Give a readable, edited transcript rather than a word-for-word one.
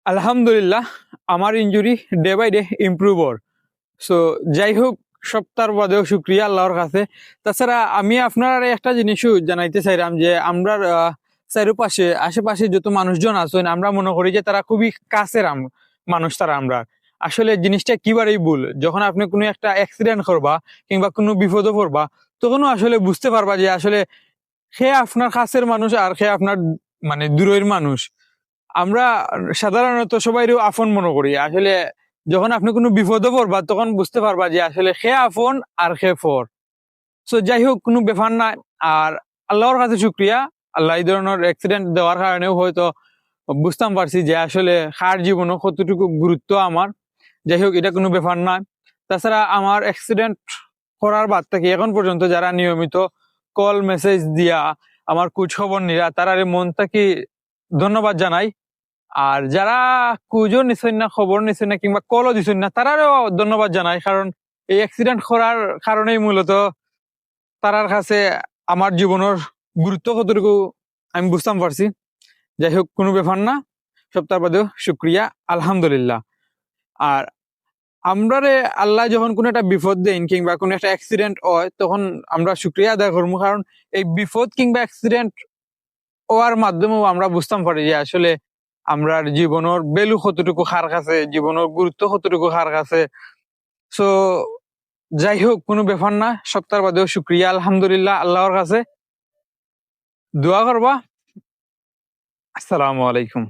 আলহামদুলিল্লাহ, আমার injury day by day improve ওর। সো যাই হোক, সপ্তাহ বাদেও শুক্রিয়া আল্লাহর কাছে। তাছাড়া আমি আপনার একটা জিনিসও জানাইতে চাইলাম যে আমরা চারপাশে আশেপাশে যত মানুষজন আছেন আমরা মনে করি যে তারা খুবই কাছের মানুষ। তারা আমরা আসলে জিনিসটা একেবারেই ভুল। যখন আপনি কোনো একটা অ্যাক্সিডেন্ট করবা কিংবা কোনো বিপদে পড়বা, তখনও আসলে বুঝতে পারবা যে আসলে সে আপনার কাছের মানুষ আর সে আপনার মানে দূরের মানুষ। আমরা সাধারণত সবাইরও আপন মনে করি। আসলে যখন আপনি কোনো বিপদে পড়বা তখন বুঝতে পারবা যে আসলে সে আপন আর সে পর। সো যাই হোক, কোনো ব্যাপার না। আর আল্লাহর কাছে শুক্রিয়া, আল্লাহ এই ধরনের অ্যাক্সিডেন্ট দেওয়ার কারণেও হয়তো বুঝতাম পারছি যে আসলে কার জীবনও কতটুকু গুরুত্ব আমার। যাই হোক, এটা কোনো ব্যাপার না। তাছাড়া আমার অ্যাক্সিডেন্ট করার বাদ থেকে এখন পর্যন্ত যারা নিয়মিত কল মেসেজ দিয়া আমার খোঁজ খবর নিরা, তারা মন থেকে ধন্যবাদ জানাই। আর যারা কুজো নিছেন না, খবর নিছেন না কিংবা কলও দিছেন না, তারারও ধন্যবাদ জানাই। কারণ এই অ্যাক্সিডেন্ট করার কারণেই মূলত তারার কাছে আমার জীবনের গুরুত্ব কতটুকু আমি বুঝতাম পারছি। যাই হোক, কোনো ব্যাপার না। সপ্তাহ বাদেও শুক্রিয়া, আলহামদুলিল্লাহ। আর আমরারে আল্লাহ যখন কোনো একটা বিপদ দেন কিংবা কোনো একটা অ্যাক্সিডেন্ট হয়, তখন আমরা শুক্রিয়া আদায় করবো। কারণ এই বিপদ কিংবা অ্যাক্সিডেন্ট হওয়ার মাধ্যমেও আমরা বুঝতাম পারি যে আসলে আমরার জীবনের ভ্যালু কতটুকু কার কাছে, জীবনের গুরুত্ব কতটুকু কার কাছে। সো যাই হোক, কোনো ব্যাপার না। সপ্তাহ বাদেও শুক্রিয়া, আলহামদুলিল্লাহ। আল্লাহর কাছে দোয়া করবা। আসসালামু আলাইকুম।